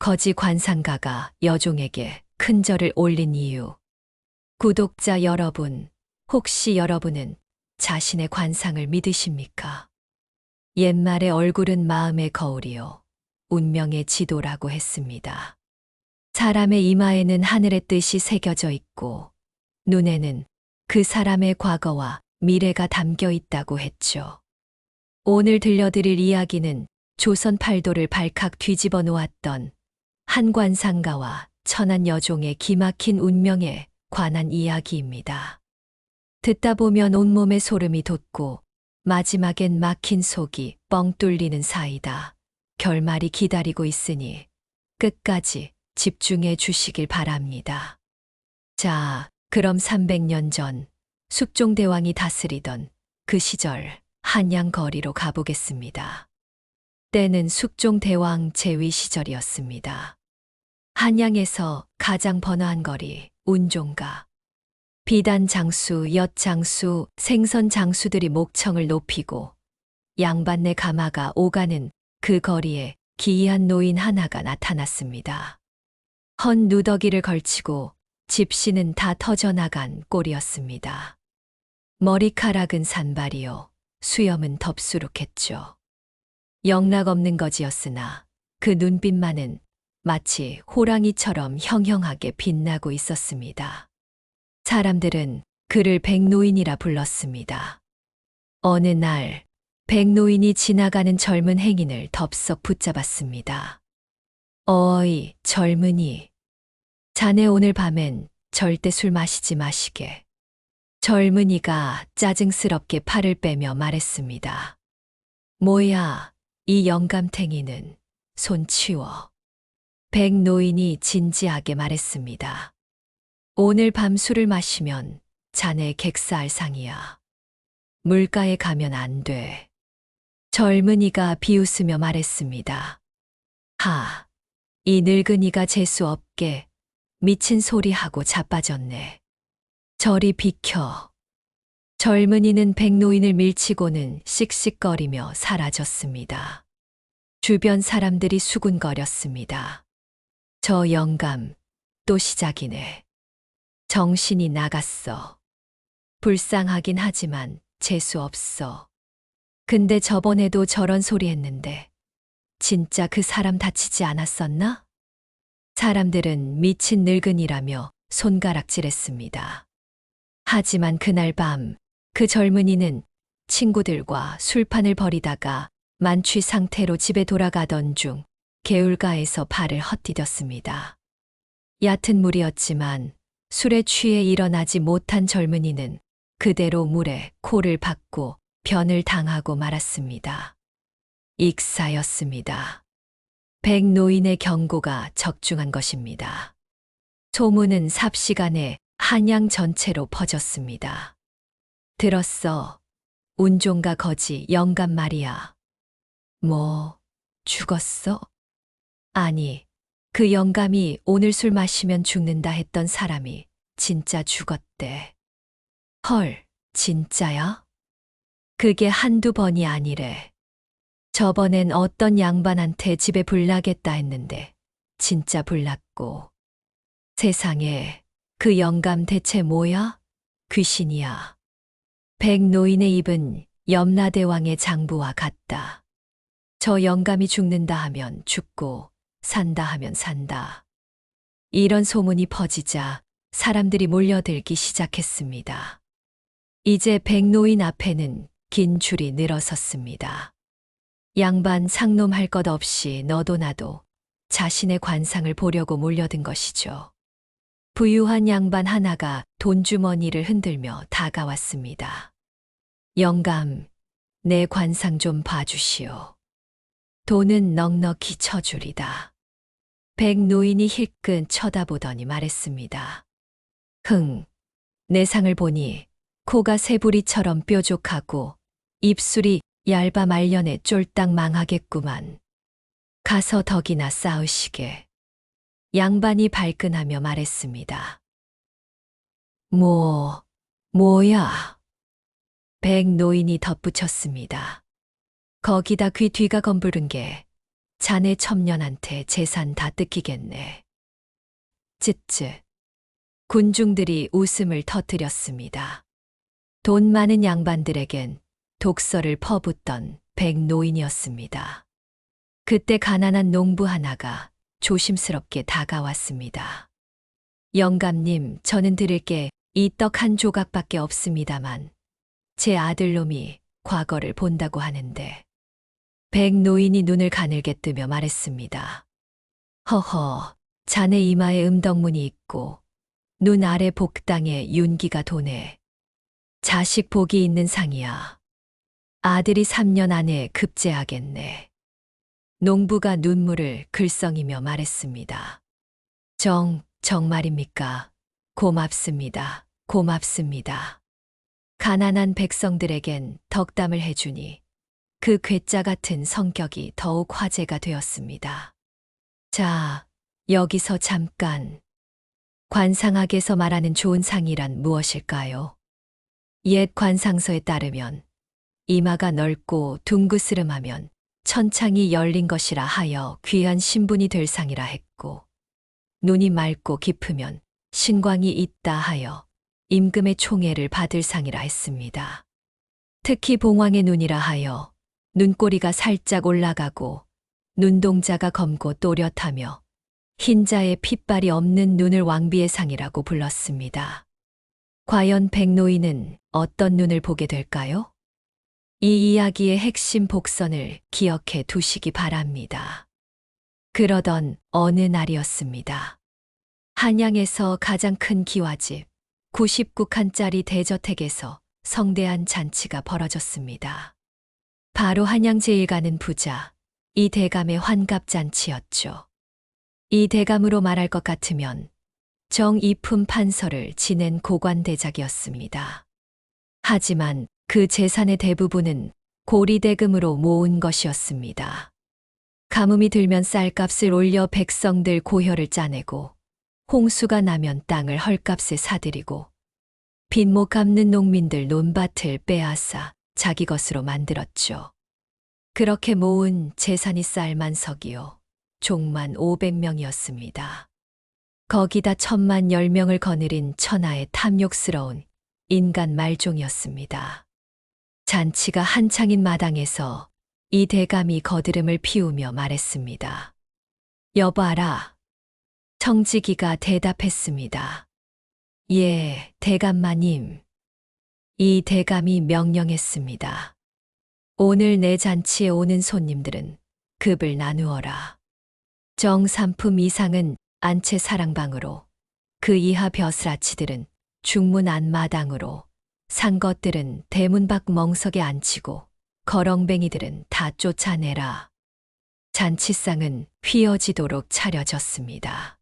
거지 관상가가 여종에게 큰 절을 올린 이유. 구독자 여러분, 혹시 여러분은 자신의 관상을 믿으십니까? 옛말에 얼굴은 마음의 거울이요, 운명의 지도라고 했습니다. 사람의 이마에는 하늘의 뜻이 새겨져 있고, 눈에는 그 사람의 과거와 미래가 담겨 있다고 했죠. 오늘 들려드릴 이야기는 조선 팔도를 발칵 뒤집어 놓았던 한 관상가와 천한 여종의 기막힌 운명에 관한 이야기입니다. 듣다 보면 온몸에 소름이 돋고 마지막엔 막힌 속이 뻥 뚫리는 사이다. 결말이 기다리고 있으니 끝까지 집중해 주시길 바랍니다. 자, 그럼 300년 전 숙종대왕이 다스리던 그 시절 한양 거리로 가보겠습니다. 때는 숙종대왕 재위 시절이었습니다. 한양에서 가장 번화한 거리, 운종가. 비단 장수, 엿 장수, 생선 장수들이 목청을 높이고 양반네 가마가 오가는 그 거리에 기이한 노인 하나가 나타났습니다. 헌 누더기를 걸치고 집시는 다 터져나간 꼴이었습니다. 머리카락은 산발이요, 수염은 덥수룩했죠. 영락없는 거지였으나 그 눈빛만은 마치 호랑이처럼 형형하게 빛나고 있었습니다. 사람들은 그를 백노인이라 불렀습니다. 어느 날 백노인이 지나가는 젊은 행인을 덥석 붙잡았습니다. 어이, 젊은이. 자네 오늘 밤엔 절대 술 마시지 마시게. 젊은이가 짜증스럽게 팔을 빼며 말했습니다. 뭐야, 이 영감탱이는. 손 치워. 백노인이 진지하게 말했습니다. 오늘 밤 술을 마시면 자네 객사할 상이야. 물가에 가면 안 돼. 젊은이가 비웃으며 말했습니다. 하, 이 늙은이가 재수 없게 미친 소리 하고 자빠졌네. 저리 비켜. 젊은이는 백노인을 밀치고는 씩씩거리며 사라졌습니다. 주변 사람들이 수군거렸습니다. 저 영감, 또 시작이네. 정신이 나갔어. 불쌍하긴 하지만 재수 없어. 근데 저번에도 저런 소리 했는데 진짜 그 사람 다치지 않았었나? 사람들은 미친 늙은이라며 손가락질했습니다. 하지만 그날 밤 그 젊은이는 친구들과 술판을 벌이다가 만취 상태로 집에 돌아가던 중 개울가에서 발을 헛디뎠습니다. 얕은 물이었지만 술에 취해 일어나지 못한 젊은이는 그대로 물에 코를 박고 변을 당하고 말았습니다. 익사였습니다. 백노인의 경고가 적중한 것입니다. 소문은 삽시간에 한양 전체로 퍼졌습니다. 들었어. 운종가 거지 영감 말이야. 뭐, 죽었어? 아니, 그 영감이 오늘 술 마시면 죽는다 했던 사람이 진짜 죽었대. 헐, 진짜야? 그게 한두 번이 아니래. 저번엔 어떤 양반한테 집에 불나겠다 했는데 진짜 불났고. 세상에, 그 영감 대체 뭐야? 귀신이야. 백노인의 입은 염라대왕의 장부와 같다. 저 영감이 죽는다 하면 죽고 산다 하면 산다. 이런 소문이 퍼지자 사람들이 몰려들기 시작했습니다. 이제 백노인 앞에는 긴 줄이 늘어섰습니다. 양반 상놈할 것 없이 너도 나도 자신의 관상을 보려고 몰려든 것이죠. 부유한 양반 하나가 돈주머니를 흔들며 다가왔습니다. 영감, 내 관상 좀 봐주시오. 돈은 넉넉히 쳐주리다. 백노인이 힐끗 쳐다보더니 말했습니다. 내 상을 보니 코가 새부리처럼 뾰족하고 입술이 얇아 말년에 쫄딱 망하겠구만. 가서 덕이나 쌓으시게. 양반이 발끈하며 말했습니다. 뭐야? 백노인이 덧붙였습니다. 거기다 귀 뒤가 검부른 게 자네 첩년한테 재산 다 뜯기겠네. 쯧쯧. 군중들이 웃음을 터뜨렸습니다. 돈 많은 양반들에겐 독서를 퍼붓던 백노인이었습니다. 그때 가난한 농부 하나가 조심스럽게 다가왔습니다. 영감님, 저는 드릴 게 이 떡 한 조각밖에 없습니다만 제 아들놈이 과거를 본다고 하는데. 백노인이 눈을 가늘게 뜨며 말했습니다. 허허, 자네 이마에 음덕문이 있고 눈 아래 복당에 윤기가 도네. 자식 복이 있는 상이야. 아들이 3년 안에 급제하겠네. 농부가 눈물을 글썽이며 말했습니다. 정말입니까? 고맙습니다. 고맙습니다. 가난한 백성들에겐 덕담을 해주니 그 괴짜 같은 성격이 더욱 화제가 되었습니다. 자, 여기서 잠깐. 관상학에서 말하는 좋은 상이란 무엇일까요? 옛 관상서에 따르면 이마가 넓고 둥그스름하면 천창이 열린 것이라 하여 귀한 신분이 될 상이라 했고, 눈이 맑고 깊으면 신광이 있다 하여 임금의 총애를 받을 상이라 했습니다. 특히 봉황의 눈이라 하여 눈꼬리가 살짝 올라가고 눈동자가 검고 또렷하며 흰자에 핏발이 없는 눈을 왕비의 상이라고 불렀습니다. 과연 백노인은 어떤 눈을 보게 될까요? 이 이야기의 핵심 복선을 기억해 두시기 바랍니다. 그러던 어느 날이었습니다. 한양에서 가장 큰 기와집 99칸짜리 대저택에서 성대한 잔치가 벌어졌습니다. 바로 한양 제일 가는 부자 이 대감의 환갑잔치였죠. 이 대감으로 말할 것 같으면 정이품 판서를 지낸 고관대작이었습니다. 하지만 그 재산의 대부분은 고리대금으로 모은 것이었습니다. 가뭄이 들면 쌀값을 올려 백성들 고혈을 짜내고, 홍수가 나면 땅을 헐값에 사들이고, 빈목 갚는 농민들 논밭을 빼앗아 자기 것으로 만들었죠. 그렇게 모은 재산이 쌀만석이요, 종만 500명이었습니다. 거기다 10,000,000,10명을 거느린 천하의 탐욕스러운 인간 말종이었습니다. 잔치가 한창인 마당에서 이 대감이 거드름을 피우며 말했습니다. 여봐라. 청지기가 대답했습니다. 예, 대감마님. 이 대감이 명령했습니다. 오늘 내 잔치에 오는 손님들은 급을 나누어라. 정삼품 이상은 안채 사랑방으로, 그 이하 벼슬아치들은 중문 안마당으로, 산 것들은 대문 밖 멍석에 앉히고 거렁뱅이들은 다 쫓아내라. 잔치상은 휘어지도록 차려졌습니다.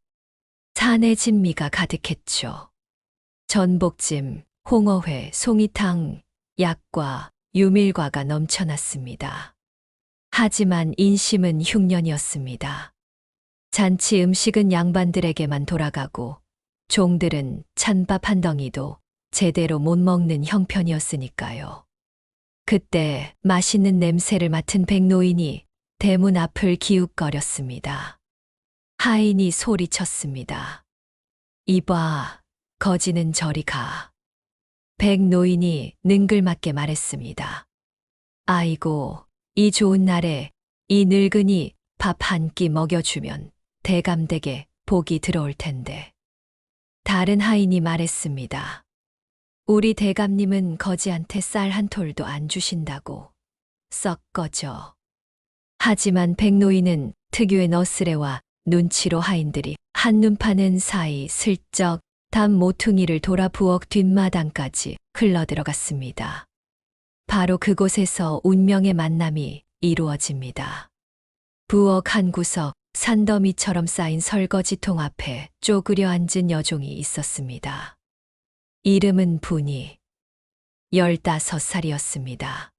산의 진미가 가득했죠. 전복찜, 홍어회, 송이탕, 약과, 유밀과가 넘쳐났습니다. 하지만 인심은 흉년이었습니다. 잔치 음식은 양반들에게만 돌아가고 종들은 찬밥 한 덩이도 제대로 못 먹는 형편이었으니까요. 그때 맛있는 냄새를 맡은 백노인이 대문 앞을 기웃거렸습니다. 하인이 소리쳤습니다. 이봐, 거지는 저리 가. 백노인이 능글맞게 말했습니다. 아이고, 이 좋은 날에 이 늙은이 밥 한 끼 먹여주면 대감댁에 복이 들어올 텐데. 다른 하인이 말했습니다. 우리 대감님은 거지한테 쌀 한 톨도 안 주신다고. 썩 꺼져. 하지만 백노인은 특유의 너스레와 눈치로 하인들이 한눈 파는 사이 슬쩍 담 모퉁이를 돌아 부엌 뒷마당까지 흘러들어갔습니다. 바로 그곳에서 운명의 만남이 이루어집니다. 부엌 한 구석 산더미처럼 쌓인 설거지통 앞에 쪼그려 앉은 여종이 있었습니다. 이름은 분이 15살이었습니다.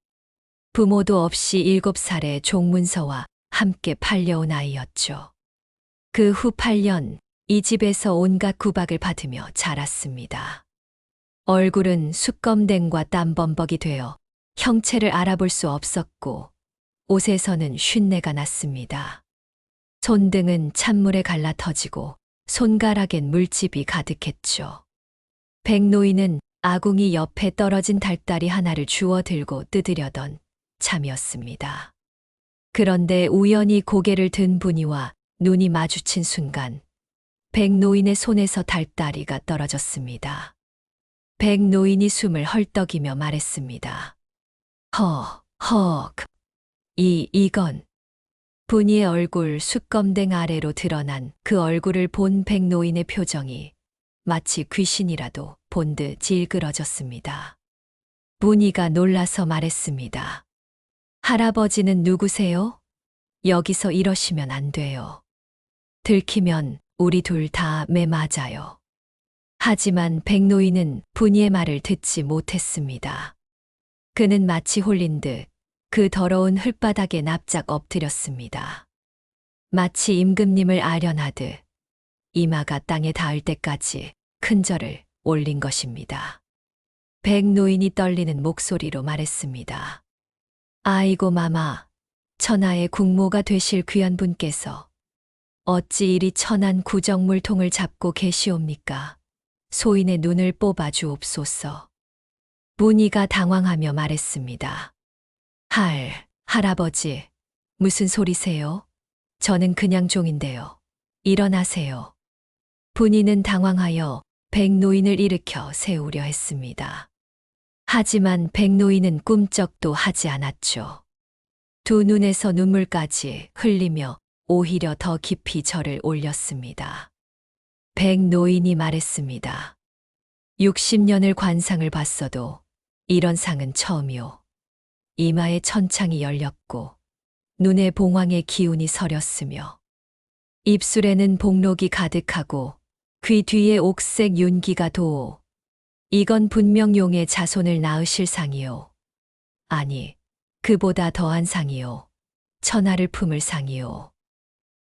부모도 없이 7살의 종문서와 함께 팔려온 아이였죠. 그 후 8년 이 집에서 온갖 구박을 받으며 자랐습니다. 얼굴은 숯검댕과 땀범벅이 되어 형체를 알아볼 수 없었고 옷에서는 쉰내가 났습니다. 손등은 찬물에 갈라 터지고 손가락엔 물집이 가득했죠. 백노인은 아궁이 옆에 떨어진 닭다리 하나를 주워 들고 뜯으려던 참이었습니다. 그런데 우연히 고개를 든 분이와 눈이 마주친 순간 백노인의 손에서 닭다리가 떨어졌습니다. 백노인이 숨을 헐떡이며 말했습니다. 이건. 분이의 얼굴 숯검댕 아래로 드러난 그 얼굴을 본 백노인의 표정이 마치 귀신이라도 본 듯 질그러졌습니다. 분이가 놀라서 말했습니다. 할아버지는 누구세요? 여기서 이러시면 안 돼요. 들키면 우리 둘 다 매 맞아요. 하지만 백노인은 분이의 말을 듣지 못했습니다. 그는 마치 홀린 듯 그 더러운 흙바닥에 납작 엎드렸습니다. 마치 임금님을 아련하듯 이마가 땅에 닿을 때까지 큰 절을 올린 것입니다. 백노인이 떨리는 목소리로 말했습니다. 아이고 마마, 천하의 국모가 되실 귀한 분께서 어찌 이리 천한 구정물통을 잡고 계시옵니까? 소인의 눈을 뽑아 주옵소서. 분이가 당황하며 말했습니다. 할아버지, 무슨 소리세요? 저는 그냥 종인데요. 일어나세요. 분이는 당황하여 백노인을 일으켜 세우려 했습니다. 하지만 백노인은 꿈쩍도 하지 않았죠. 두 눈에서 눈물까지 흘리며 오히려 더 깊이 절을 올렸습니다. 백노인이 말했습니다. 60년을 관상을 봤어도 이런 상은 처음이오. 이마에 천창이 열렸고 눈에 봉황의 기운이 서렸으며 입술에는 복록이 가득하고 귀 뒤에 옥색 윤기가 도오. 이건 분명 용의 자손을 낳으실 상이요. 아니, 그보다 더한 상이요. 천하를 품을 상이요.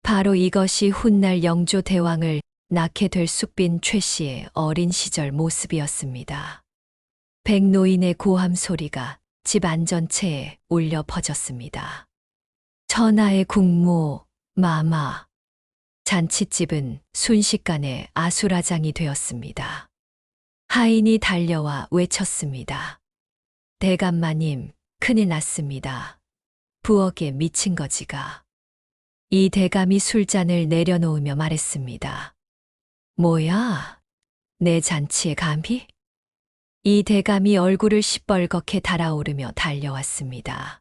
바로 이것이 훗날 영조 대왕을 낳게 될 쑥빈 최 씨의 어린 시절 모습이었습니다. 백노인의 고함 소리가 집 안전체에 울려 퍼졌습니다. 천하의 국모, 마마. 잔칫집은 순식간에 아수라장이 되었습니다. 하인이 달려와 외쳤습니다. 대감마님, 큰일 났습니다. 부엌에 미친 거지가. 이 대감이 술잔을 내려놓으며 말했습니다. 뭐야? 내 잔치에 감히? 이 대감이 얼굴을 시뻘겋게 달아오르며 달려왔습니다.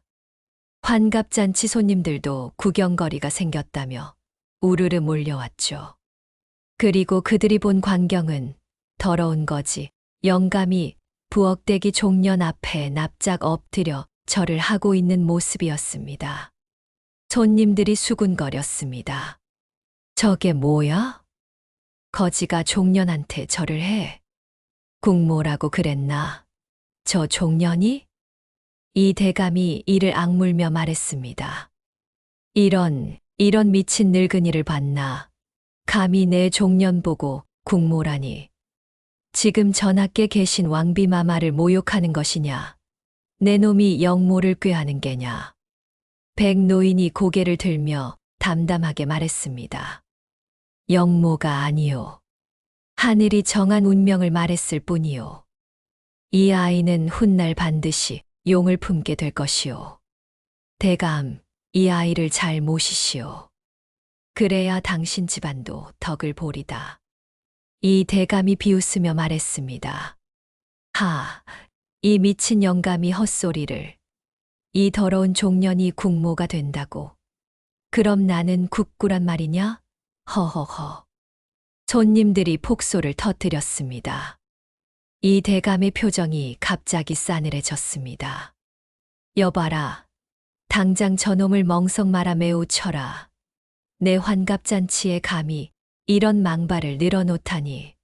환갑잔치 손님들도 구경거리가 생겼다며 우르르 몰려왔죠. 그리고 그들이 본 광경은 더러운 거지 영감이 부엌대기 종년 앞에 납작 엎드려 절을 하고 있는 모습이었습니다. 손님들이 수군거렸습니다. 저게 뭐야? 거지가 종년한테 절을 해. 국모라고 그랬나? 저 종년이? 이 대감이 이를 악물며 말했습니다. 이런 미친 늙은이를 봤나? 감히 내 종년 보고 국모라니. 지금 전하께 계신 왕비마마를 모욕하는 것이냐? 내 놈이 영모를 꾀하는 게냐? 백노인이 고개를 들며 담담하게 말했습니다. 영모가 아니요. 하늘이 정한 운명을 말했을 뿐이요. 이 아이는 훗날 반드시 용을 품게 될 것이요. 대감, 이 아이를 잘 모시시오. 그래야 당신 집안도 덕을 보리다. 이 대감이 비웃으며 말했습니다. 이 미친 영감이 헛소리를. 이 더러운 종년이 국모가 된다고. 그럼 나는 국구란 말이냐? 허허허. 손님들이 폭소를 터뜨렸습니다. 이 대감의 표정이 갑자기 싸늘해졌습니다. 여봐라. 당장 저놈을 멍석 말아 매우 쳐라. 내 환갑잔치에 감히 이런 망발을 늘어놓다니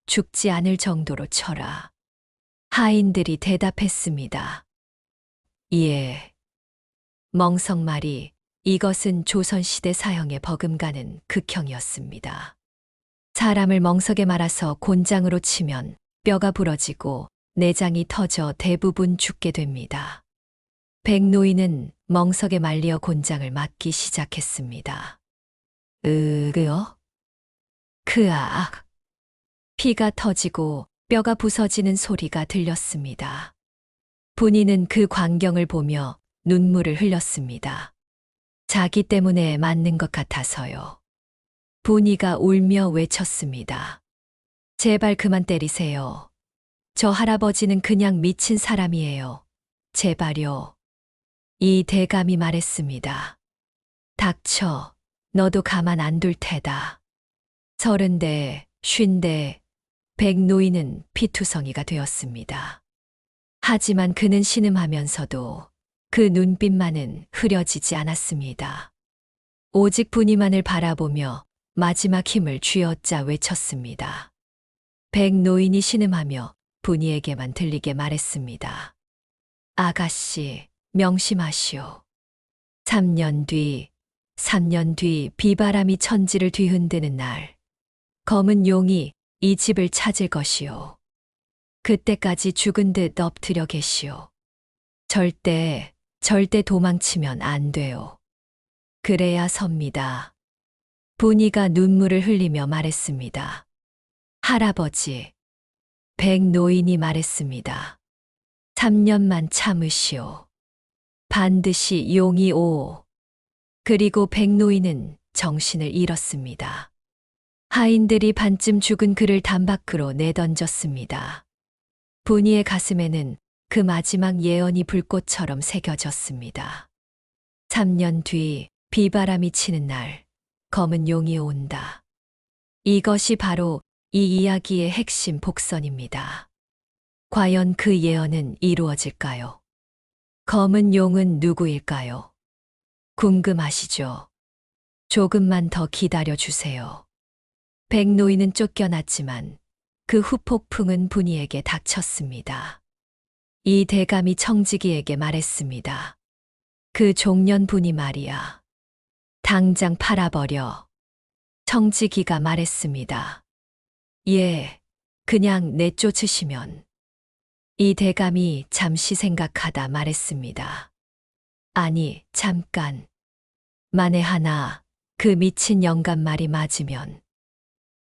죽지 않을 정도로 쳐라. 하인들이 대답했습니다. 예. 멍석말이 이것은 조선시대 사형에 버금가는 극형이었습니다. 사람을 멍석에 말아서 곤장으로 치면 뼈가 부러지고 내장이 터져 대부분 죽게 됩니다. 백노인은 멍석에 말리어 곤장을 맞기 시작했습니다. 으으어? 그악. 피가 터지고 뼈가 부서지는 소리가 들렸습니다. 분이는 그 광경을 보며 눈물을 흘렸습니다. 자기 때문에 맞는 것 같아서요. 분이가 울며 외쳤습니다. 제발 그만 때리세요. 저 할아버지는 그냥 미친 사람이에요. 제발요. 이 대감이 말했습니다. 닥쳐. 너도 가만 안 둘 테다. 30대, 50대, 백노인은 피투성이가 되었습니다. 하지만 그는 신음하면서도 그 눈빛만은 흐려지지 않았습니다. 오직 분이만을 바라보며 마지막 힘을 쥐어짜 외쳤습니다. 백노인이 신음하며 분이에게만 들리게 말했습니다. 아가씨, 명심하시오. 3년 뒤 비바람이 천지를 뒤흔드는 날, 검은 용이 이 집을 찾을 것이오. 그때까지 죽은 듯 엎드려 계시오. 절대 도망치면 안 돼요. 그래야 섭니다. 분이가 눈물을 흘리며 말했습니다. 할아버지, 백노인이 말했습니다. 3년만 참으시오. 반드시 용이 오. 그리고 백노인은 정신을 잃었습니다. 하인들이 반쯤 죽은 그를 담 밖으로 내던졌습니다. 분이의 가슴에는 그 마지막 예언이 불꽃처럼 새겨졌습니다. 3년 뒤 비바람이 치는 날, 검은 용이 온다. 이것이 바로 이 이야기의 핵심 복선입니다. 과연 그 예언은 이루어질까요? 검은 용은 누구일까요? 궁금하시죠? 조금만 더 기다려 주세요. 백노인은 쫓겨났지만 그 후폭풍은 분이에게 닥쳤습니다. 이 대감이 청지기에게 말했습니다. 그 종년 분이 말이야. 당장 팔아버려. 청지기가 말했습니다. 예, 그냥 내쫓으시면. 이 대감이 잠시 생각하다 말했습니다. 아니, 잠깐. 만에 하나 그 미친 영감 말이 맞으면.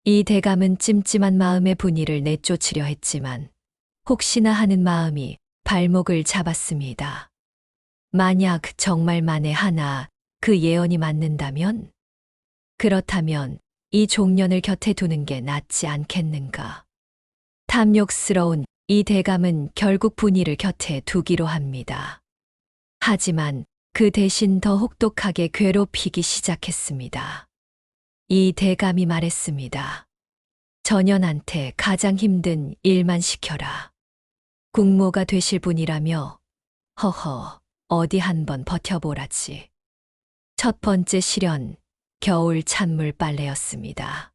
이 대감은 찜찜한 마음의 분이를 내쫓으려 했지만 혹시나 하는 마음이 발목을 잡았습니다. 만약 정말 만에 하나 그 예언이 맞는다면? 그렇다면 이 종년을 곁에 두는 게 낫지 않겠는가? 탐욕스러운 이 대감은 결국 분이를 곁에 두기로 합니다. 하지만 그 대신 더 혹독하게 괴롭히기 시작했습니다. 이 대감이 말했습니다. 전연한테 가장 힘든 일만 시켜라. 국모가 되실 분이라며 허허 어디 한번 버텨보라지. 첫 번째 실현, 겨울 찬물 빨래였습니다.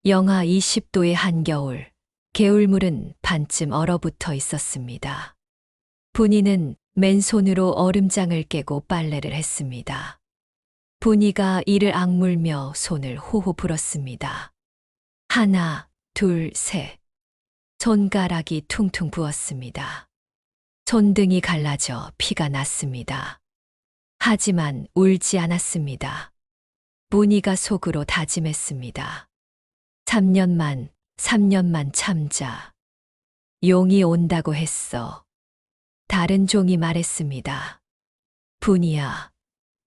영하 20도의 한겨울, 개울물은 반쯤 얼어붙어 있었습니다. 분이는 맨손으로 얼음장을 깨고 빨래를 했습니다. 분이가 이를 악물며 손을 호호 불었습니다. 하나, 둘, 셋. 손가락이 퉁퉁 부었습니다. 손등이 갈라져 피가 났습니다. 하지만 울지 않았습니다. 분이가 속으로 다짐했습니다. 3년만 참자. 용이 온다고 했어. 다른 종이 말했습니다. 분이야,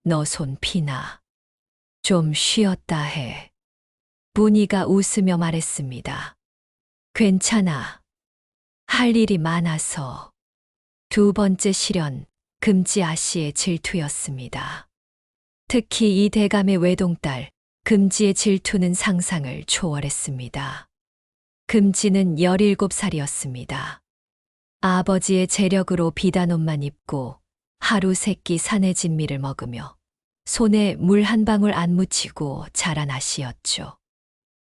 너 손 피나. 좀 쉬었다 해. 분이가 웃으며 말했습니다. 괜찮아. 할 일이 많아서. 두 번째 실현, 금지 아씨의 질투였습니다. 특히 이 대감의 외동딸, 금지의 질투는 상상을 초월했습니다. 금지는 17살이었습니다. 아버지의 재력으로 비단 옷만 입고 하루 세끼 산의 진미를 먹으며 손에 물 한 방울 안 묻히고 자란 아씨였죠.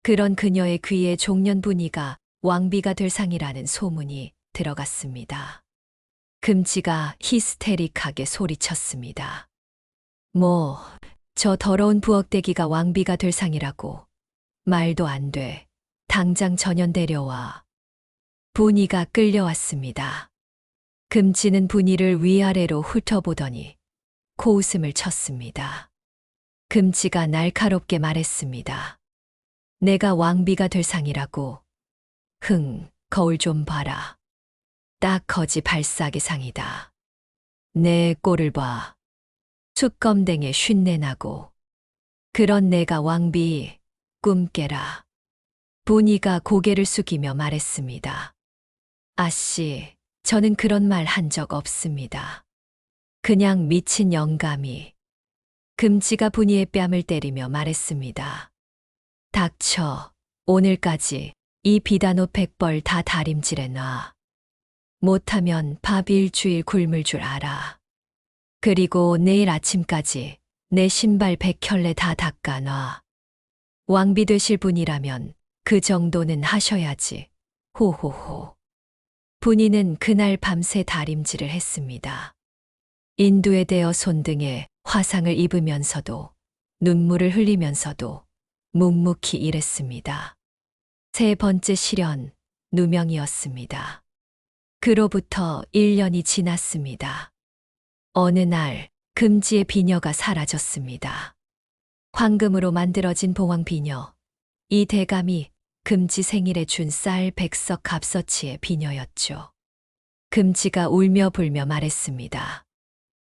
그런 그녀의 귀에 종년 분이가 왕비가 될 상이라는 소문이 들어갔습니다. 금지가 히스테릭하게 소리쳤습니다. 저 더러운 부엌대기가 왕비가 될 상이라고. 말도 안 돼. 당장 전연 데려와. 분이가 끌려왔습니다. 금지는 분이를 위아래로 훑어보더니 코웃음을 쳤습니다. 금치가 날카롭게 말했습니다. 내가 왕비가 될 상이라고. 거울 좀 봐라. 딱 거지 발사기 상이다. 내 꼴을 봐. 숯검댕에 쉰내 나고. 그런 내가 왕비 꿈 깨라. 분이가 고개를 숙이며 말했습니다. 아씨, 저는 그런 말 한 적 없습니다. 그냥 미친 영감이. 금치가 분이의 뺨을 때리며 말했습니다. 닥쳐. 오늘까지 이 비단옷 100벌 다 다림질해 놔. 못하면 밥 일주일 굶을 줄 알아. 그리고 내일 아침까지 내 신발 100켤레 다 닦아 놔. 왕비 되실 분이라면 그 정도는 하셔야지. 호호호. 분이는 그날 밤새 다림질을 했습니다. 인두에 대어 손등에 화상을 입으면서도 눈물을 흘리면서도 묵묵히 일했습니다. 세 번째 실현, 누명이었습니다. 그로부터 1년이 지났습니다. 어느 날 금지의 비녀가 사라졌습니다. 황금으로 만들어진 봉황 비녀. 이 대감이 금지 생일에 준 쌀 100석 값어치의 비녀였죠. 금지가 울며 불며 말했습니다.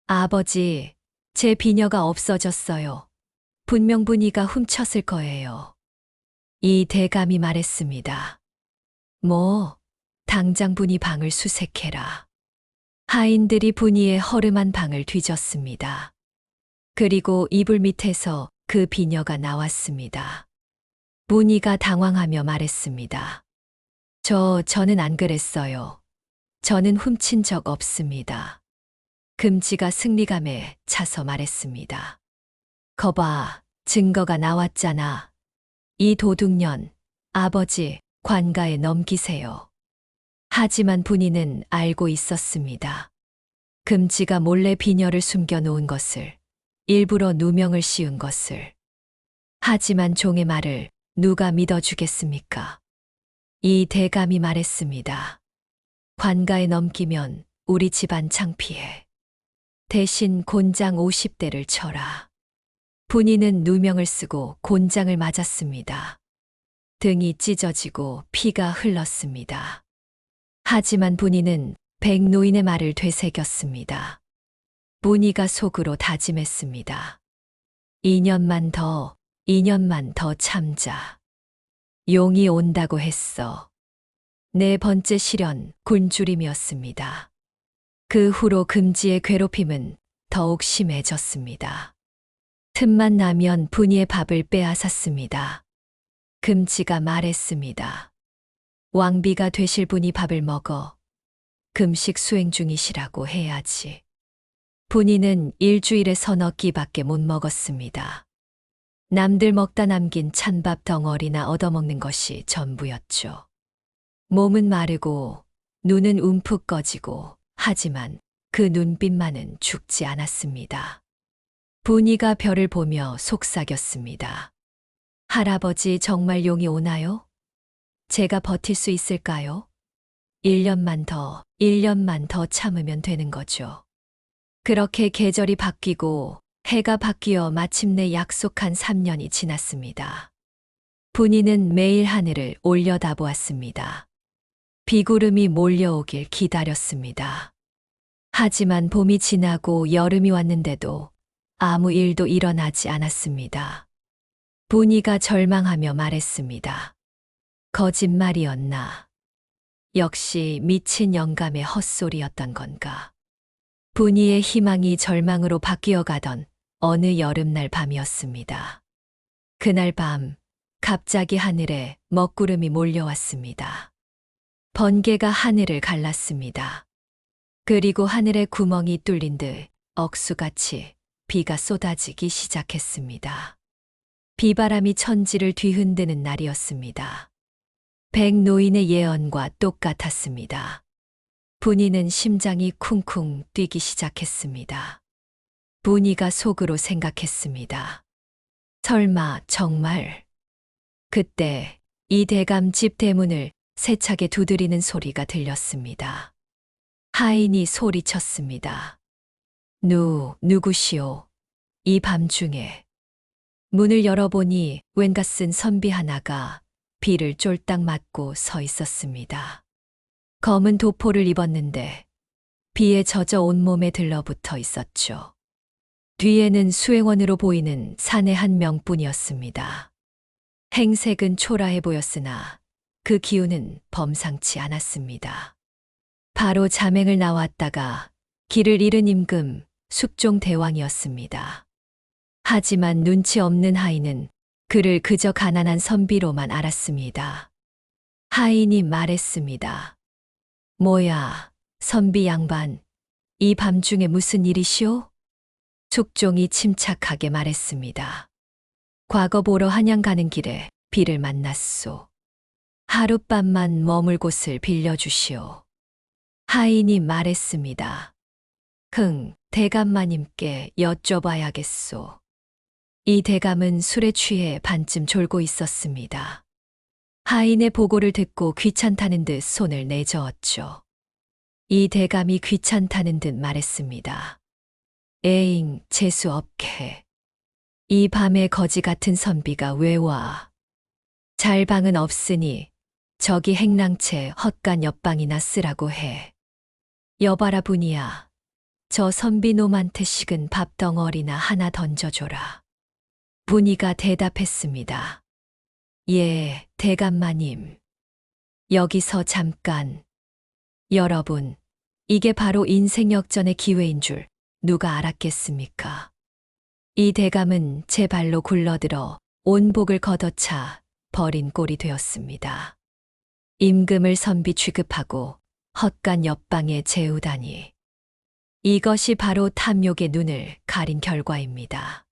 아버지, 제 비녀가 없어졌어요. 분명 분이가 훔쳤을 거예요. 이 대감이 말했습니다. 뭐, 당장 분이 방을 수색해라. 하인들이 분이의 허름한 방을 뒤졌습니다. 그리고 이불 밑에서 그 비녀가 나왔습니다. 분이가 당황하며 말했습니다. 저는 안 그랬어요. 저는 훔친 적 없습니다. 금지가 승리감에 차서 말했습니다. 거봐, 증거가 나왔잖아. 이 도둑년, 아버지, 관가에 넘기세요. 하지만 분이는 알고 있었습니다. 금지가 몰래 비녀를 숨겨놓은 것을, 일부러 누명을 씌운 것을. 하지만 종의 말을 누가 믿어주겠습니까? 이 대감이 말했습니다. 관가에 넘기면 우리 집안 창피해. 대신 곤장 50대를 쳐라. 분이는 누명을 쓰고 곤장을 맞았습니다. 등이 찢어지고 피가 흘렀습니다. 하지만 분이는 백노인의 말을 되새겼습니다. 분이가 속으로 다짐했습니다. 2년만 더 참자. 용이 온다고 했어. 네 번째 실현, 굶주림이었습니다. 그 후로 금지의 괴롭힘은 더욱 심해졌습니다. 틈만 나면 분이의 밥을 빼앗았습니다. 금지가 말했습니다. 왕비가 되실 분이 밥을 먹어. 금식 수행 중이시라고 해야지. 분이는 일주일에 서너 끼밖에 못 먹었습니다. 남들 먹다 남긴 찬밥 덩어리나 얻어먹는 것이 전부였죠. 몸은 마르고 눈은 움푹 꺼지고 하지만 그 눈빛만은 죽지 않았습니다. 분이가 별을 보며 속삭였습니다. 할아버지 정말 용이 오나요? 제가 버틸 수 있을까요? 1년만 더 참으면 되는 거죠. 그렇게 계절이 바뀌고 해가 바뀌어 마침내 약속한 3년이 지났습니다. 분이는 매일 하늘을 올려다보았습니다. 비구름이 몰려오길 기다렸습니다. 하지만 봄이 지나고 여름이 왔는데도 아무 일도 일어나지 않았습니다. 분이가 절망하며 말했습니다. 거짓말이었나? 역시 미친 영감의 헛소리였던 건가? 분이의 희망이 절망으로 바뀌어 가던 어느 여름날 밤이었습니다. 그날 밤, 갑자기 하늘에 먹구름이 몰려왔습니다. 번개가 하늘을 갈랐습니다. 그리고 하늘에 구멍이 뚫린 듯 억수같이 비가 쏟아지기 시작했습니다. 비바람이 천지를 뒤흔드는 날이었습니다. 백노인의 예언과 똑같았습니다. 분이는 심장이 쿵쿵 뛰기 시작했습니다. 분이가 속으로 생각했습니다. 설마 정말. 그때 이 대감 집 대문을 세차게 두드리는 소리가 들렸습니다. 하인이 소리쳤습니다. 누구시오? 이 밤중에 문을 열어보니 웬갓쓴 선비 하나가 비를 쫄딱 맞고 서 있었습니다. 검은 도포를 입었는데 비에 젖어 온몸에 들러붙어 있었죠. 뒤에는 수행원으로 보이는 사내 한 명뿐이었습니다. 행색은 초라해 보였으나 그 기운은 범상치 않았습니다. 바로 자맹을 나왔다가 길을 잃은 임금 숙종 대왕이었습니다. 하지만 눈치 없는 하인은 그를 그저 가난한 선비로만 알았습니다. 하인이 말했습니다. 뭐야, 선비 양반, 이 밤중에 무슨 일이시오? 숙종이 침착하게 말했습니다. 과거 보러 한양 가는 길에 비를 만났소. 하룻밤만 머물 곳을 빌려주시오. 하인이 말했습니다. 대감마님께 여쭤봐야겠소. 이 대감은 술에 취해 반쯤 졸고 있었습니다. 하인의 보고를 듣고 귀찮다는 듯 손을 내저었죠. 이 대감이 귀찮다는 듯 말했습니다. 에잉, 재수 없게. 이 밤에 거지 같은 선비가 왜 와? 잘 방은 없으니 저기 행랑채 헛간 옆방이나 쓰라고 해. 여봐라 분이야. 저 선비 놈한테 식은 밥덩어리나 하나 던져줘라. 분이가 대답했습니다. 예, 대감마님. 여기서 잠깐. 여러분, 이게 바로 인생 역전의 기회인 줄 누가 알았겠습니까? 이 대감은 제 발로 굴러들어 온 복을 걷어차 버린 꼴이 되었습니다. 임금을 선비 취급하고 헛간 옆방에 재우다니. 이것이 바로 탐욕의 눈을 가린 결과입니다.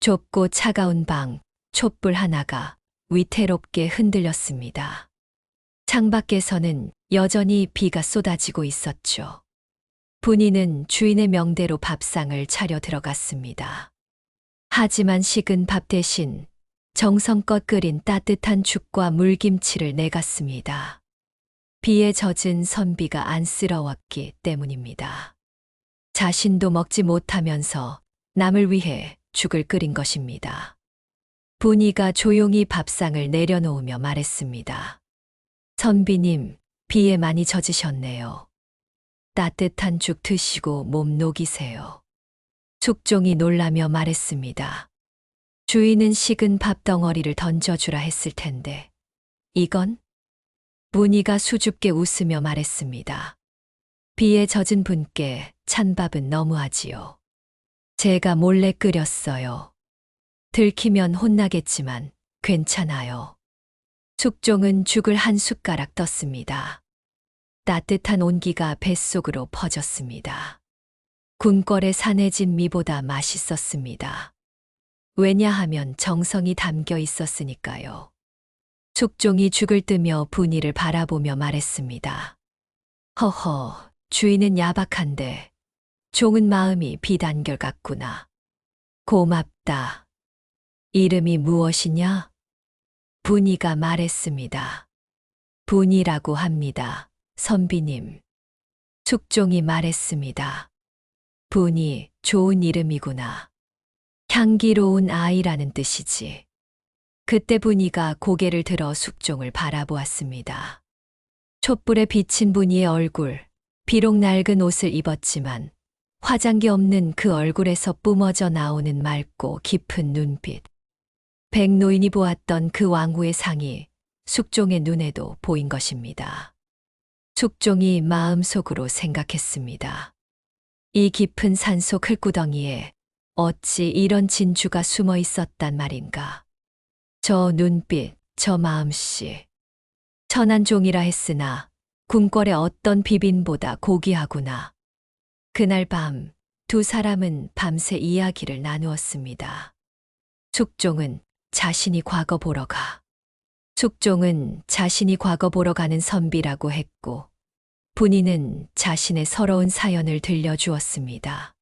좁고 차가운 방, 촛불 하나가 위태롭게 흔들렸습니다. 창밖에서는 여전히 비가 쏟아지고 있었죠. 분이는 주인의 명대로 밥상을 차려 들어갔습니다. 하지만 식은 밥 대신 정성껏 끓인 따뜻한 죽과 물김치를 내갔습니다. 비에 젖은 선비가 안쓰러웠기 때문입니다. 자신도 먹지 못하면서 남을 위해 죽을 끓인 것입니다. 분이가 조용히 밥상을 내려놓으며 말했습니다. 선비님, 비에 많이 젖으셨네요. 따뜻한 죽 드시고 몸 녹이세요. 숙종이 놀라며 말했습니다. 주인은 식은 밥덩어리를 던져주라 했을 텐데, 이건? 분이가 수줍게 웃으며 말했습니다. 비에 젖은 분께 찬밥은 너무하지요. 제가 몰래 끓였어요. 들키면 혼나겠지만 괜찮아요. 숙종은 죽을 한 숟가락 떴습니다. 따뜻한 온기가 뱃속으로 퍼졌습니다. 궁궐의 산해진 미보다 맛있었습니다. 왜냐하면 정성이 담겨 있었으니까요. 숙종이 죽을 뜨며 분이를 바라보며 말했습니다. 허허, 주인은 야박한데 종은 마음이 비단결 같구나. 고맙다. 이름이 무엇이냐? 분이가 말했습니다. 분이라고 합니다. 선비님. 숙종이 말했습니다. 분이 좋은 이름이구나. 향기로운 아이라는 뜻이지. 그때 분이가 고개를 들어 숙종을 바라보았습니다. 촛불에 비친 분이의 얼굴, 비록 낡은 옷을 입었지만 화장기 없는 그 얼굴에서 뿜어져 나오는 맑고 깊은 눈빛. 백노인이 보았던 그 왕후의 상이 숙종의 눈에도 보인 것입니다. 숙종이 마음속으로 생각했습니다. 이 깊은 산속 흙구덩이에 어찌 이런 진주가 숨어 있었단 말인가. 저 눈빛, 저 마음씨. 천한 종이라 했으나 궁궐의 어떤 비빈보다 고귀하구나. 그날 밤 두 사람은 밤새 이야기를 나누었습니다. 숙종은 자신이 과거 보러 가. 숙종은 자신이 과거 보러 가는 선비라고 했고, 분이는 자신의 서러운 사연을 들려주었습니다.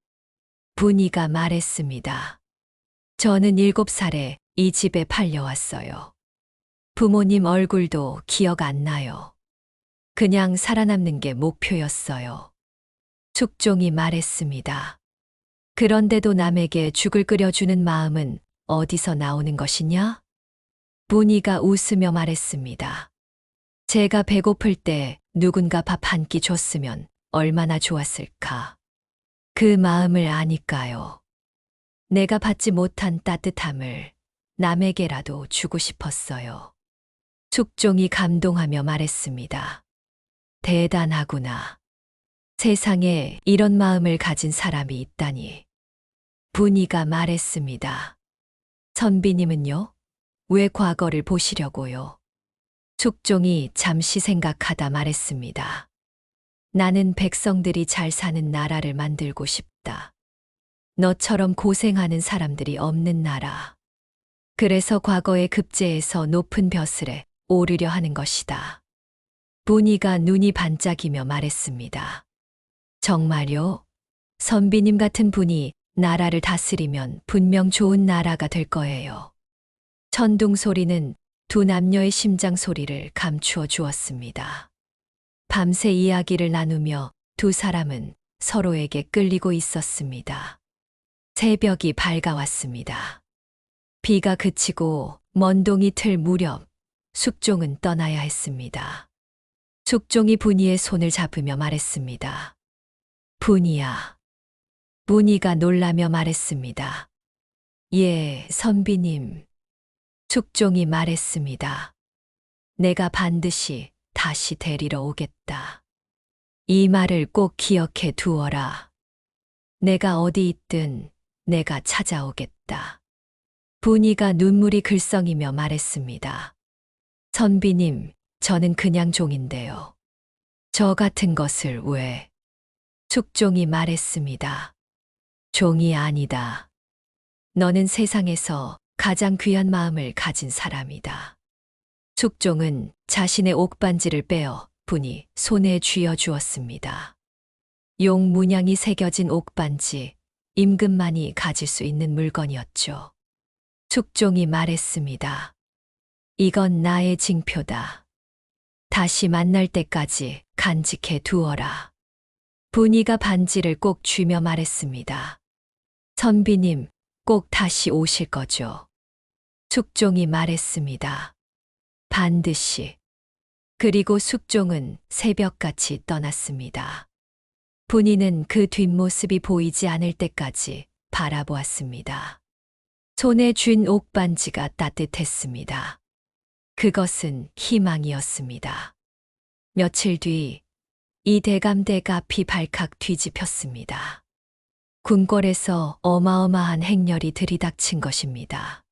분이가 말했습니다. 저는 7살에 이 집에 팔려왔어요. 부모님 얼굴도 기억 안 나요. 그냥 살아남는 게 목표였어요. 숙종이 말했습니다. 그런데도 남에게 죽을 끓여주는 마음은 어디서 나오는 것이냐? 분이가 웃으며 말했습니다. 제가 배고플 때 누군가 밥 한 끼 줬으면 얼마나 좋았을까. 그 마음을 아니까요. 내가 받지 못한 따뜻함을 남에게라도 주고 싶었어요. 숙종이 감동하며 말했습니다. 대단하구나. 세상에 이런 마음을 가진 사람이 있다니. 분이가 말했습니다. 선비님은요? 왜 과거를 보시려고요? 숙종이 잠시 생각하다 말했습니다. 나는 백성들이 잘 사는 나라를 만들고 싶다. 너처럼 고생하는 사람들이 없는 나라. 그래서 과거의 급제에서 높은 벼슬에 오르려 하는 것이다. 분이가 눈이 반짝이며 말했습니다. 정말요? 선비님 같은 분이 나라를 다스리면 분명 좋은 나라가 될 거예요. 천둥 소리는 두 남녀의 심장 소리를 감추어 주었습니다. 밤새 이야기를 나누며 두 사람은 서로에게 끌리고 있었습니다. 새벽이 밝아왔습니다. 비가 그치고 먼동이 틀 무렵 숙종은 떠나야 했습니다. 숙종이 분이의 손을 잡으며 말했습니다. 분이야. 분이가 놀라며 말했습니다. 예, 선비님. 숙종이 말했습니다. 내가 반드시 다시 데리러 오겠다. 이 말을 꼭 기억해 두어라. 내가 어디 있든 내가 찾아오겠다. 분이가 눈물이 글썽이며 말했습니다. 선비님, 저는 그냥 종인데요. 저 같은 것을 왜? 숙종이 말했습니다. 종이 아니다. 너는 세상에서 가장 귀한 마음을 가진 사람이다. 숙종은 자신의 옥반지를 빼어 분이 손에 쥐어 주었습니다. 용 문양이 새겨진 옥반지, 임금만이 가질 수 있는 물건이었죠. 숙종이 말했습니다. 이건 나의 징표다. 다시 만날 때까지 간직해 두어라. 분이가 반지를 꼭 쥐며 말했습니다. 선비님, 꼭 다시 오실 거죠? 숙종이 말했습니다. 반드시. 그리고 숙종은 새벽같이 떠났습니다. 분이는 그 뒷모습이 보이지 않을 때까지 바라보았습니다. 손에 쥔 옥반지가 따뜻했습니다. 그것은 희망이었습니다. 며칠 뒤 이 대감대가 앞이 발칵 뒤집혔습니다. 궁궐에서 어마어마한 행렬이 들이닥친 것입니다.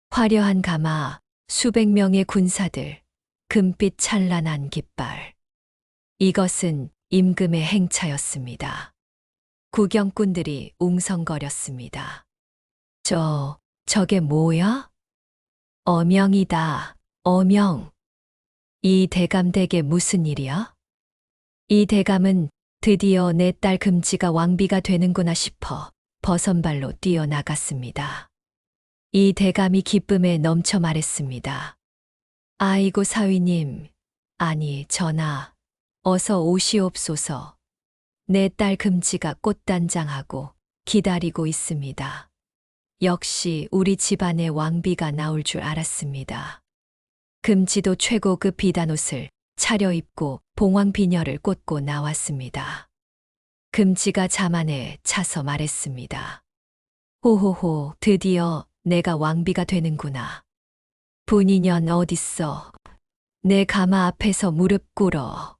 화려한 가마, 수백 명의 군사들, 금빛 찬란한 깃발. 이것은 임금의 행차였습니다. 구경꾼들이 웅성거렸습니다. 저게 뭐야? 어명이다, 어명. 이 대감댁에 무슨 일이야? 이 대감은 드디어 내 딸 금지가 왕비가 되는구나 싶어 버선발로 뛰어나갔습니다. 이 대감이 기쁨에 넘쳐 말했습니다. 아이고 사위님, 아니 전하, 어서 오시옵소서. 내 딸 금지가 꽃단장하고 기다리고 있습니다. 역시 우리 집안에 왕비가 나올 줄 알았습니다. 금지도 최고급 비단옷을 차려입고 봉황 비녀를 꽂고 나왔습니다. 금지가 자만에 차서 말했습니다. 호호호, 드디어 내가 왕비가 되는구나. 분이년 어딨어? 내 가마 앞에서 무릎 꿇어.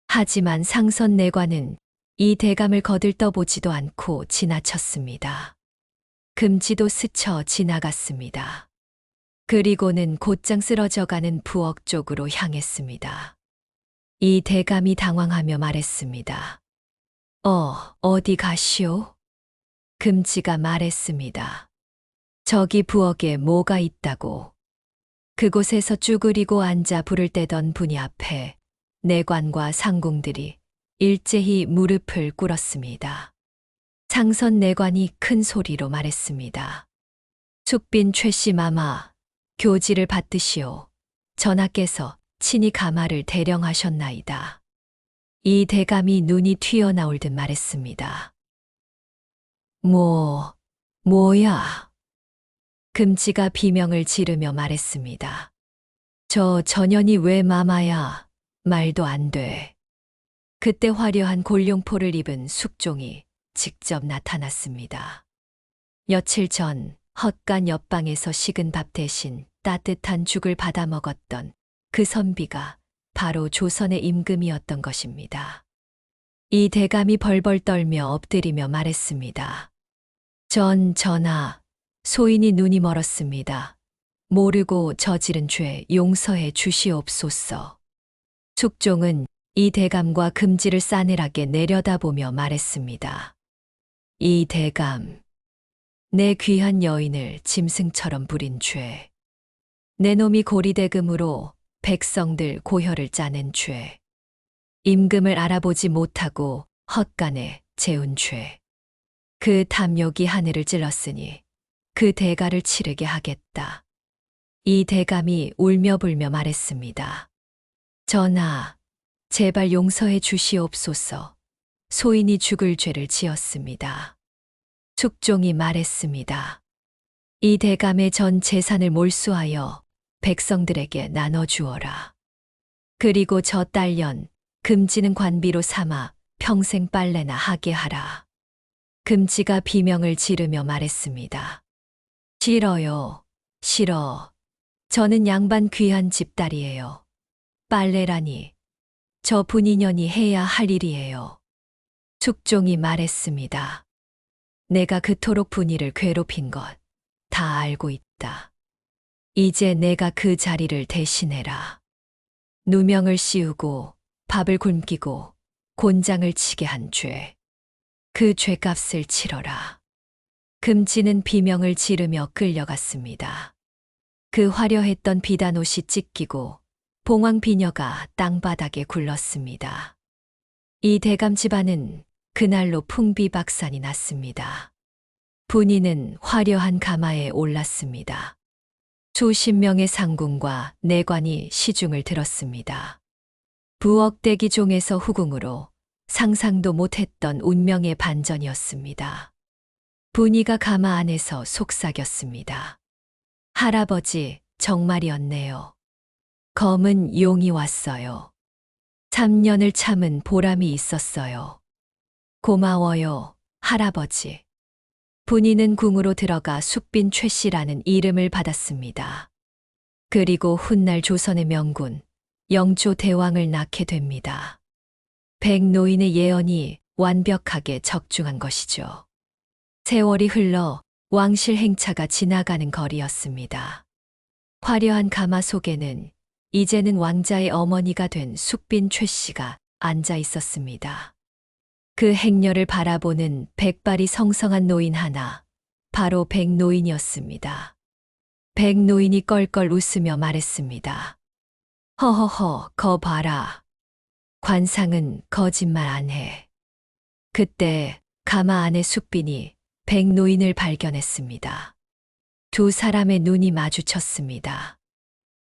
하지만 상선내관은 이 대감을 거들떠보지도 않고 지나쳤습니다. 금지도 스쳐 지나갔습니다. 그리고는 곧장 쓰러져가는 부엌 쪽으로 향했습니다. 이 대감이 당황하며 말했습니다. 어디 가시오? 금지가 말했습니다. 저기 부엌에 뭐가 있다고. 그곳에서 쭈그리고 앉아 불을 떼던 분이 앞에 내관과 상궁들이 일제히 무릎을 꿇었습니다. 상선 내관이 큰 소리로 말했습니다. 숙빈 최씨 마마, 교지를 받드시오. 전하께서 친히 가마를 대령하셨나이다. 이 대감이 눈이 튀어나올 듯 말했습니다. 뭐야? 금지가 비명을 지르며 말했습니다. 저 전현이 왜 마마야? 말도 안 돼. 그때 화려한 골룡포를 입은 숙종이 직접 나타났습니다. 며칠 전 헛간 옆방에서 식은 밥 대신 따뜻한 죽을 받아 먹었던 그 선비가 바로 조선의 임금이었던 것입니다. 이 대감이 벌벌 떨며 엎드리며 말했습니다. 전하, 소인이 눈이 멀었습니다. 모르고 저지른 죄 용서해 주시옵소서. 숙종은 이 대감과 금지를 싸늘하게 내려다보며 말했습니다. 이 대감, 내 귀한 여인을 짐승처럼 부린 죄, 내 놈이 고리대금으로 백성들 고혈을 짜낸 죄, 임금을 알아보지 못하고 헛간에 재운 죄, 그 탐욕이 하늘을 찔렀으니 그 대가를 치르게 하겠다. 이 대감이 울며 불며 말했습니다. 전하, 제발 용서해 주시옵소서. 소인이 죽을 죄를 지었습니다. 숙종이 말했습니다. 이 대감의 전 재산을 몰수하여 백성들에게 나눠주어라. 그리고 저 딸년 금지는 관비로 삼아 평생 빨래나 하게 하라. 금지가 비명을 지르며 말했습니다. 싫어요. 싫어. 저는 양반 귀한 집딸이에요. 빨래라니. 저 분인년이 해야 할 일이에요. 숙종이 말했습니다. 내가 그토록 분이를 괴롭힌 것 다 알고 있다. 이제 내가 그 자리를 대신해라. 누명을 씌우고 밥을 굶기고 곤장을 치게 한 죄. 그 죄값을 치러라. 금지는 비명을 지르며 끌려갔습니다. 그 화려했던 비단옷이 찢기고 봉황 비녀가 땅바닥에 굴렀습니다. 이 대감 집안은 그날로 풍비박산이 났습니다. 분이는 화려한 가마에 올랐습니다. 수십 명의 상궁과 내관이 시중을 들었습니다. 부엌대기 종에서 후궁으로 상상도 못했던 운명의 반전이었습니다. 분이가 가마 안에서 속삭였습니다. 할아버지, 정말이었네요. 검은 용이 왔어요. 3년을 참은 보람이 있었어요. 고마워요, 할아버지. 분이는 궁으로 들어가 숙빈 최씨라는 이름을 받았습니다. 그리고 훗날 조선의 명군, 영조 대왕을 낳게 됩니다. 백노인의 예언이 완벽하게 적중한 것이죠. 세월이 흘러 왕실 행차가 지나가는 거리였습니다. 화려한 가마 속에는 이제는 왕자의 어머니가 된 숙빈 최씨가 앉아 있었습니다. 그 행렬을 바라보는 백발이 성성한 노인 하나, 바로 백노인이었습니다. 백노인이 껄껄 웃으며 말했습니다. 허허허, 거 봐라. 관상은 거짓말 안 해. 그때 가마 안의 숙빈이 백노인을 발견했습니다. 두 사람의 눈이 마주쳤습니다.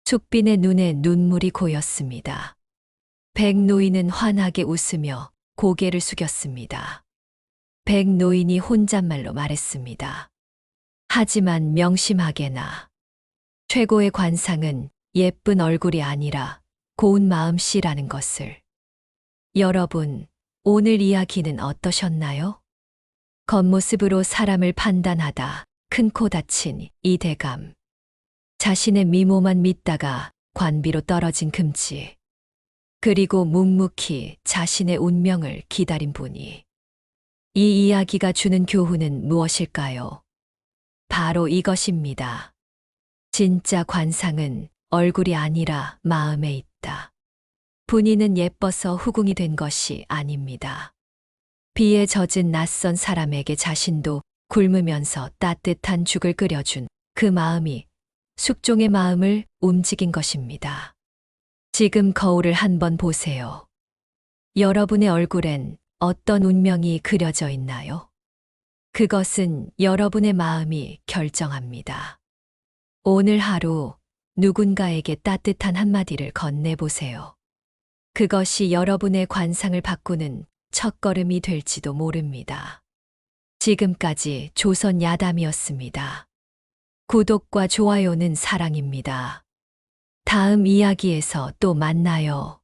숙빈의 눈에 눈물이 고였습니다. 백노인은 환하게 웃으며 고개를 숙였습니다. 백노인이 혼잣말로 말했습니다. 하지만 명심하게나. 최고의 관상은 예쁜 얼굴이 아니라 고운 마음씨라는 것을. 여러분, 오늘 이야기는 어떠셨나요? 겉모습으로 사람을 판단하다 큰 코 다친 이 대감. 자신의 미모만 믿다가 관비로 떨어진 금지. 그리고 묵묵히 자신의 운명을 기다린 분이. 이 이야기가 주는 교훈은 무엇일까요? 바로 이것입니다. 진짜 관상은 얼굴이 아니라 마음에 있다. 분이는 예뻐서 후궁이 된 것이 아닙니다. 비에 젖은 낯선 사람에게 자신도 굶으면서 따뜻한 죽을 끓여준 그 마음이 숙종의 마음을 움직인 것입니다. 지금 거울을 한번 보세요. 여러분의 얼굴엔 어떤 운명이 그려져 있나요? 그것은 여러분의 마음이 결정합니다. 오늘 하루 누군가에게 따뜻한 한마디를 건네보세요. 그것이 여러분의 관상을 바꾸는 첫걸음이 될지도 모릅니다. 지금까지 조선 야담이었습니다. 구독과 좋아요는 사랑입니다. 다음 이야기에서 또 만나요.